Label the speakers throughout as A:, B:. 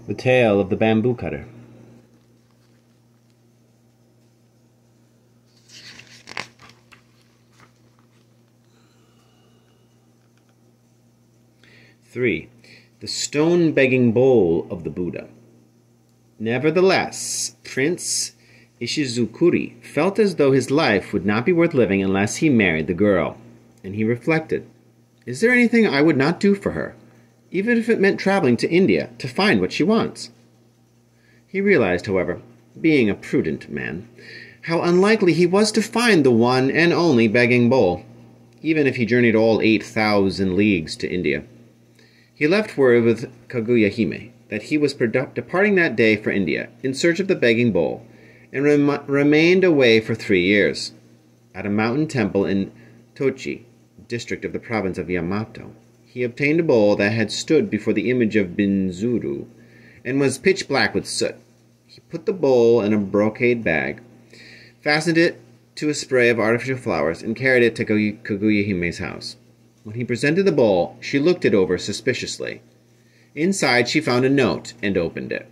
A: The Tale of the Bamboo Cutter. Three. The Stone-Begging Bowl of the Buddha. Nevertheless, Prince Ishizukuri felt as though his life would not be worth living unless he married the girl, and he reflected, "Is there anything I would not do for her, even if it meant traveling to India to find what she wants?" He realized, however, being a prudent man, how unlikely he was to find the one and only begging bowl, even if he journeyed all 8,000 leagues to India. He left word with Kaguya Hime that he was departing that day for India in search of the begging bowl, and remained away for 3 years. At a mountain temple in Tochi, district of the province of Yamato, he obtained a bowl that had stood before the image of Binzuru, and was pitch black with soot. He put the bowl in a brocade bag, fastened it to a spray of artificial flowers, and carried it to Kaguya Hime's house. When he presented the bowl, she looked it over suspiciously. Inside she found a note and opened it.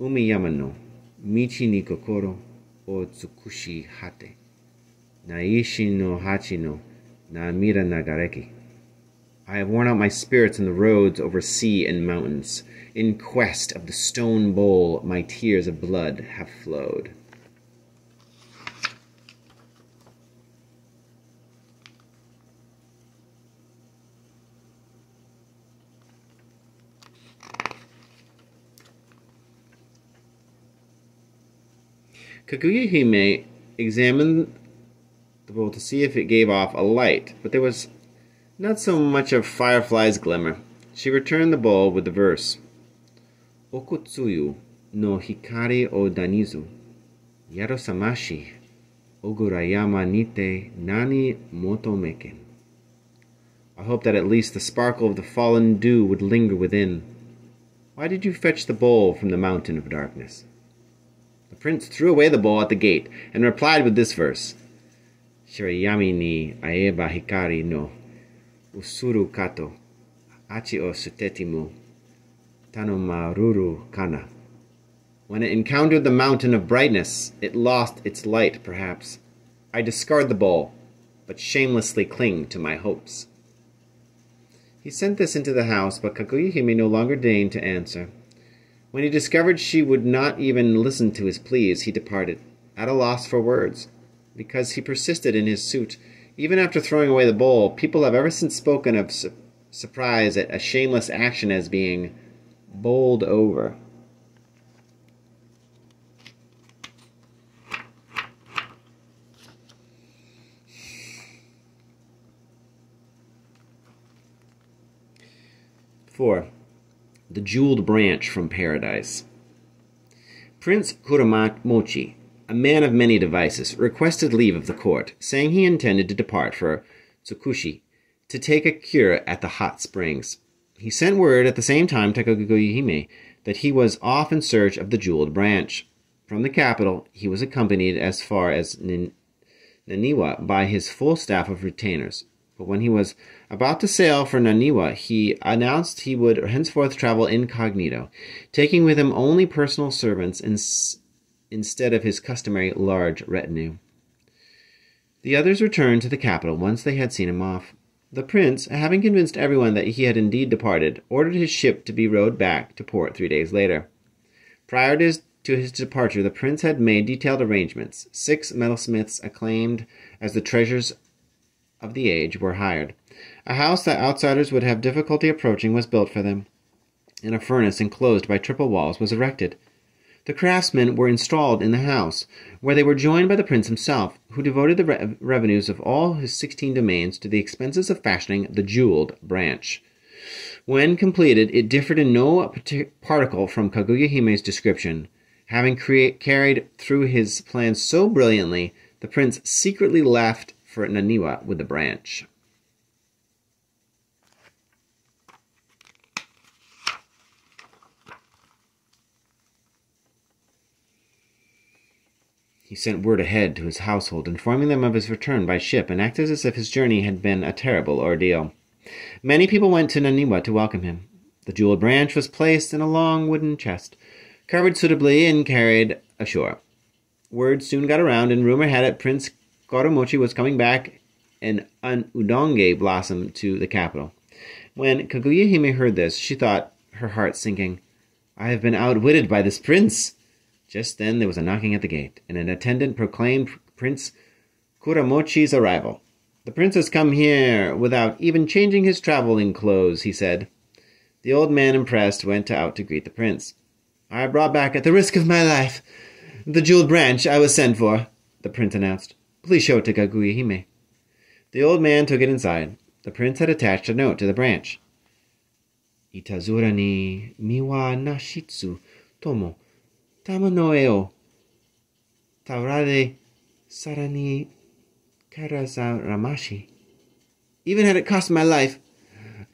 A: "Umiyama no michi ni kokoro o tsukushi hate, naishi no hachi no namira nagareki. I have worn out my spirits in the roads over sea and mountains. In quest of the stone bowl, my tears of blood have flowed." Kaguya Hime examined the bowl to see if it gave off a light, but there was not so much of firefly's glimmer. She returned the bowl with the verse, "Okutsuyu no hikari o danizu, yarosamashi, ogurayama nite nani motomeken." I hope that at least the sparkle of the fallen dew would linger within. Why did you fetch the bowl from the mountain of darkness? The prince threw away the bowl at the gate, and replied with this verse, "Shirayami ni aeba hikari no usuru kato, achi o sutetimu, tanomaruru kana." When it encountered the mountain of brightness, it lost its light, perhaps. I discard the bowl, but shamelessly cling to my hopes. He sent this into the house, but Kaguya Hime no longer deigned to answer. When he discovered she would not even listen to his pleas, he departed, at a loss for words. Because he persisted in his suit, even after throwing away the bowl, people have ever since spoken of surprise at a shameless action as being bowled over. Four. The Jeweled Branch from Paradise. Prince Kuramochi, a man of many devices, requested leave of the court, saying he intended to depart for Tsukushi to take a cure at the hot springs. He sent word at the same time to Kaguya Hime that he was off in search of the Jeweled Branch. From the capital, he was accompanied as far as Naniwa by his full staff of retainers. But when he was about to sail for Naniwa, he announced he would henceforth travel incognito, taking with him only personal servants instead of his customary large retinue. The others returned to the capital once they had seen him off. The prince, having convinced everyone that he had indeed departed, ordered his ship to be rowed back to port 3 days later. Prior to his departure, the prince had made detailed arrangements. 6 metalsmiths, acclaimed as the treasures of the age, were hired. A house that outsiders would have difficulty approaching was built for them, and a furnace enclosed by triple walls was erected. The craftsmen were installed in the house, where they were joined by the prince himself, who devoted the revenues of all his 16 domains to the expenses of fashioning the jeweled branch. When completed, it differed in no particle from Kaguya Hime's description. Having carried through his plans so brilliantly, the prince secretly left for Naniwa with the branch. He sent word ahead to his household, informing them of his return by ship, and acted as if his journey had been a terrible ordeal. Many people went to Naniwa to welcome him. The jeweled branch was placed in a long wooden chest, covered suitably and carried ashore. Word soon got around, and rumor had it Prince Kuramochi was coming back and an udonge blossom to the capital. When Kaguya Hime heard this, she thought, her heart sinking, "I have been outwitted by this prince." Just then there was a knocking at the gate, and an attendant proclaimed Prince Kuramochi's arrival. "The prince has come here without even changing his traveling clothes," he said. The old man, impressed, went out to greet the prince. "I have brought back, at the risk of my life, the jeweled branch I was sent for," the prince announced. "Please show it to Kaguya Hime." The old man took it inside. The prince had attached a note to the branch. "Itazura ni miwa nashitsu tomo tama no e o taurade sarani karazaramashi." Even had it cost my life,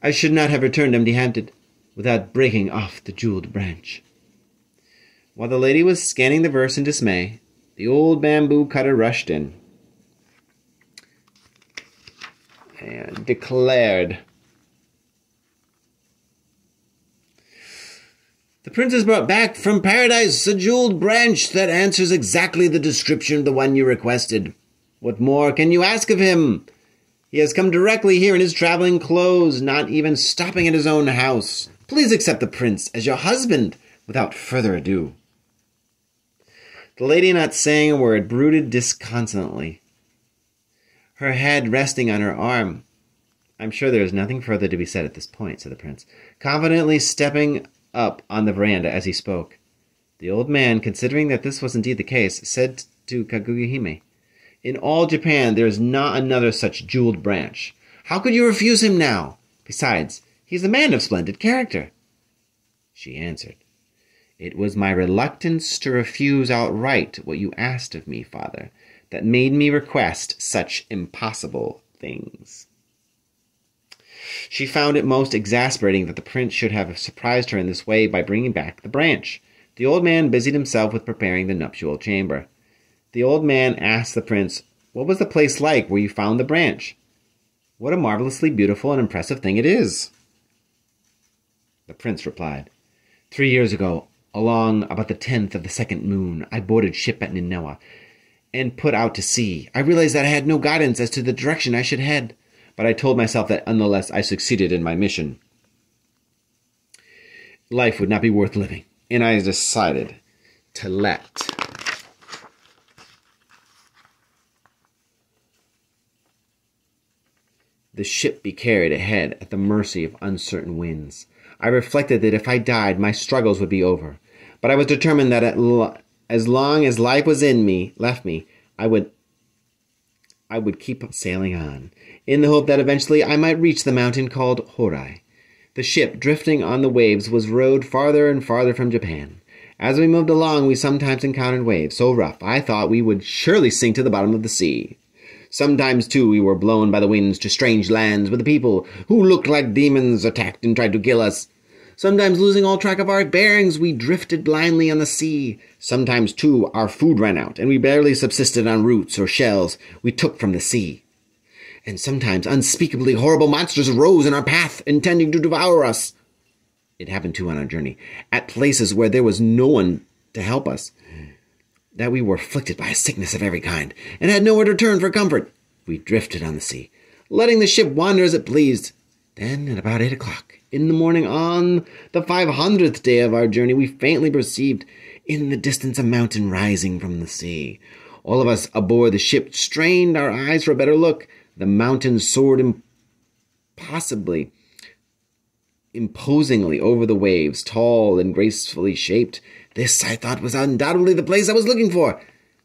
A: I should not have returned empty-handed without breaking off the jeweled branch. While the lady was scanning the verse in dismay, the old bamboo cutter rushed in and declared, "The prince has brought back from paradise a jeweled branch that answers exactly the description of the one you requested. What more can you ask of him? He has come directly here in his traveling clothes, not even stopping at his own house. Please accept the prince as your husband without further ado." The lady, not saying a word, brooded disconsolately, her head resting on her arm. "I'm sure there is nothing further to be said at this point," said the prince, confidently stepping up on the veranda as he spoke. The old man, considering that this was indeed the case, said to Kaguya Hime, "In all Japan there is not another such jeweled branch. How could you refuse him now? Besides, he is a man of splendid character." She answered, "It was my reluctance to refuse outright what you asked of me, father, that made me request such impossible things." She found it most exasperating that the prince should have surprised her in this way by bringing back the branch. The old man busied himself with preparing the nuptial chamber. The old man asked the prince, "What was the place like where you found the branch? What a marvelously beautiful and impressive thing it is." The prince replied, 3 years ago, along about the 10th of the second moon, I boarded ship at Ninawa and put out to sea. I realized that I had no guidance as to the direction I should head, but I told myself that nonetheless I succeeded in my mission. Life would not be worth living, and I decided to let the ship be carried ahead at the mercy of uncertain winds. I reflected that if I died, my struggles would be over, but I was determined that as long as life was left me, I would keep sailing on, in the hope that eventually I might reach the mountain called Horai. The ship, drifting on the waves, was rowed farther and farther from Japan. As we moved along, we sometimes encountered waves so rough I thought we would surely sink to the bottom of the sea. Sometimes, too, we were blown by the winds to strange lands where the people, who looked like demons, attacked and tried to kill us. Sometimes, losing all track of our bearings, we drifted blindly on the sea. Sometimes, too, our food ran out, and we barely subsisted on roots or shells we took from the sea. And sometimes unspeakably horrible monsters arose in our path, intending to devour us. It happened, too, on our journey, at places where there was no one to help us, that we were afflicted by a sickness of every kind, and had nowhere to turn for comfort. We drifted on the sea, letting the ship wander as it pleased. Then, at about 8 o'clock in the morning on the 500th day of our journey, we faintly perceived in the distance a mountain rising from the sea. All of us aboard the ship strained our eyes for a better look. The mountain soared imposingly over the waves, tall and gracefully shaped. This, I thought, was undoubtedly the place I was looking for.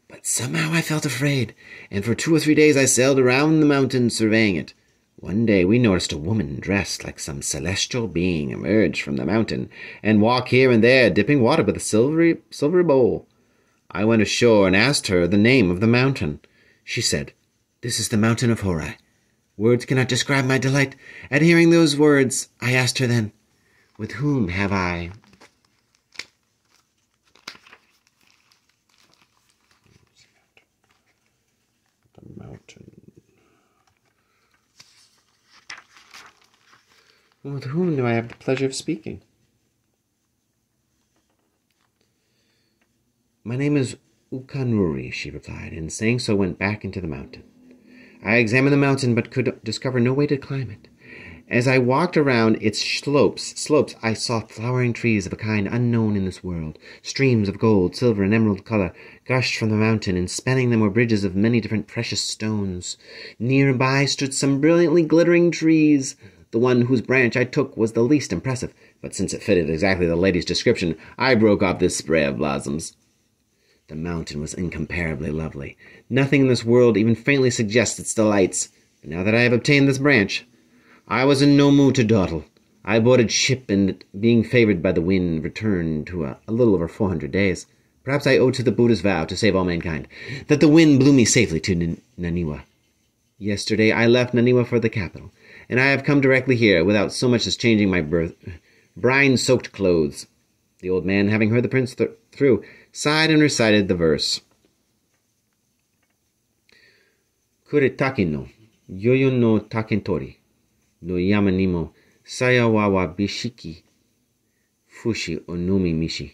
A: But somehow I felt afraid, and for 2 or 3 days I sailed around the mountain surveying it. One day we noticed a woman dressed like some celestial being emerge from the mountain and walk here and there, dipping water with a silvery bowl. I went ashore and asked her the name of the mountain. She said, "This is the mountain of Horai." Words cannot describe my delight at hearing those words. I asked her then, "With whom have I the mountain? With whom do I have the pleasure of speaking? My name is Ukanuri, she replied, and saying so went back into the mountain. I examined the mountain, but could discover no way to climb it. As I walked around its slopes, I saw flowering trees of a kind unknown in this world. Streams of gold, silver, and emerald color gushed from the mountain, and spanning them were bridges of many different precious stones. Nearby stood some brilliantly glittering trees. The one whose branch I took was the least impressive, but since it fitted exactly the lady's description, I broke off this spray of blossoms. The mountain was incomparably lovely. Nothing in this world even faintly suggests its delights. But now that I have obtained this branch, I was in no mood to dawdle. I boarded ship and, being favored by the wind, returned to a little over 400 days. Perhaps I owe to the Buddha's vow to save all mankind, that the wind blew me safely to Naniwa. Yesterday I left Naniwa for the capital, and I have come directly here without so much as changing my brine-soaked clothes. The old man, having heard the prince through, sighed and recited the verse. Kuretaki no, yoyo no takentori, no yamanimo, sayawawa bishiki, fushi onumi mishi.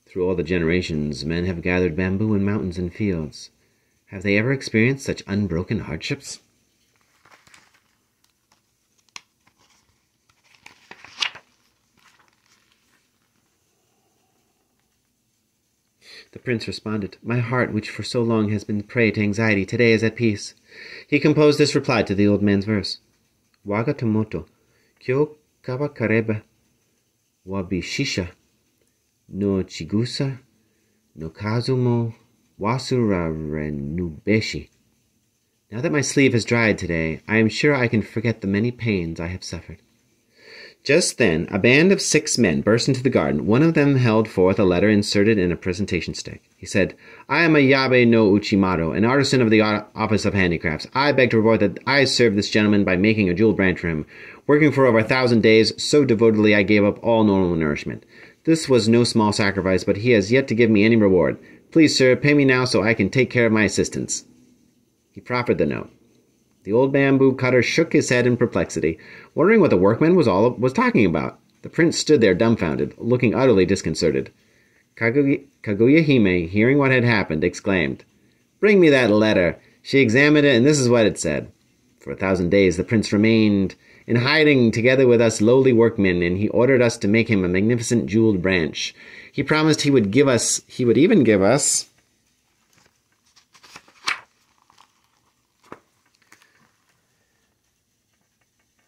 A: Through all the generations, men have gathered bamboo in mountains and fields. Have they ever experienced such unbroken hardships? The prince responded, My heart, which for so long has been prey to anxiety, today is at peace. He composed this reply to the old man's verse. Waga tomoto, kyo kawakareba, wabishisha, no chigusa, no kazumo, wasurare nubeshi. Now that my sleeve has dried today, I am sure I can forget the many pains I have suffered. Just then, a band of 6 men burst into the garden. One of them held forth a letter inserted in a presentation stick. He said, I am a Yabe no Uchimaro, an artisan of the Office of Handicrafts. I beg to report that I served this gentleman by making a jewel branch for him. Working for over 1,000 days, so devotedly I gave up all normal nourishment. This was no small sacrifice, but he has yet to give me any reward. Please, sir, pay me now so I can take care of my assistants. He proffered the note. The old bamboo cutter shook his head in perplexity, wondering what the workman was talking about. The prince stood there dumbfounded, looking utterly disconcerted. Kaguya Hime, hearing what had happened, exclaimed, Bring me that letter. She examined it, and this is what it said. For 1,000 days the prince remained in hiding together with us lowly workmen, and he ordered us to make him a magnificent jeweled branch. He promised he would even give us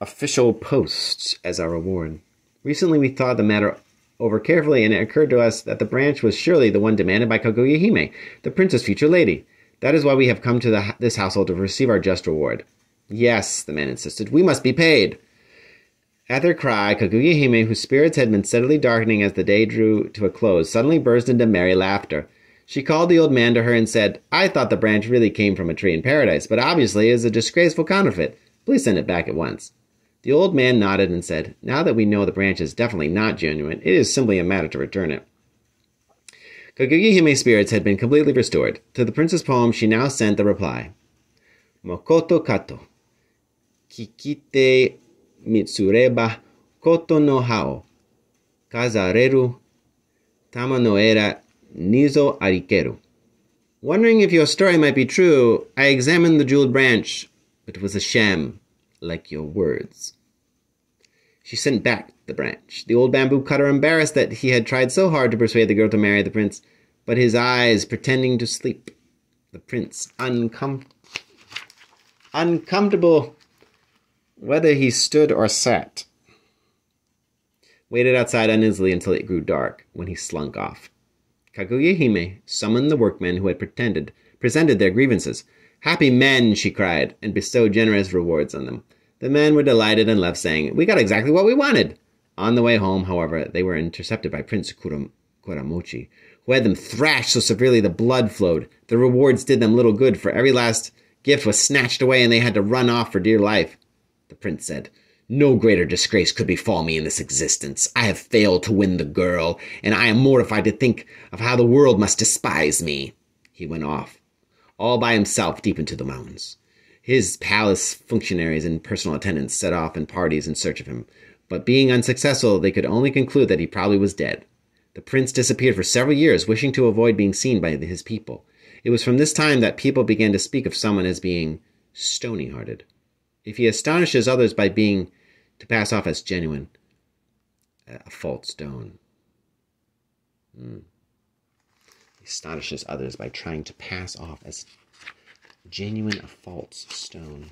A: official posts as our reward. Recently we thought the matter over carefully, and it occurred to us that the branch was surely the one demanded by Kaguya Hime, the prince's future lady. That is why we have come to this household to receive our just reward. Yes, the man insisted, we must be paid. At their cry, Kaguya Hime, whose spirits had been steadily darkening as the day drew to a close, suddenly burst into merry laughter. She called the old man to her and said, I thought the branch really came from a tree in paradise, but obviously it is a disgraceful counterfeit. Please send it back at once. The old man nodded and said, Now that we know the branch is definitely not genuine, it is simply a matter to return it. Kaguya Hime's spirits had been completely restored. To the prince's poem she now sent the reply. Mokoto kato, kikite mitsureba koto no hao, kazareru, tama no era nizo arikeru. Wondering if your story might be true, I examined the jeweled branch, but it was a sham, like your words. She sent back the branch. The old bamboo cutter, embarrassed that he had tried so hard to persuade the girl to marry the prince, but his eyes pretending to sleep. The prince, uncomfortable whether he stood or sat, waited outside uneasily until it grew dark, when he slunk off. Kaguya Hime summoned the workmen who had presented their grievances. Happy men, she cried, and bestowed generous rewards on them. The men were delighted and left, saying, We got exactly what we wanted. On the way home, however, they were intercepted by Prince Kuramochi, who had them thrashed so severely the blood flowed. The rewards did them little good, for every last gift was snatched away, and they had to run off for dear life. The prince said, No greater disgrace could befall me in this existence. I have failed to win the girl, and I am mortified to think of how the world must despise me. He went off, all by himself, deep into the mountains. His palace functionaries and personal attendants set off in parties in search of him, but being unsuccessful, they could only conclude that he probably was dead. The prince disappeared for several years, wishing to avoid being seen by his people. It was from this time that people began to speak of someone as being stony-hearted. If he astonishes others by being to pass off as genuine, a false stone. He astonishes others by trying to pass off as genuine, a false stone.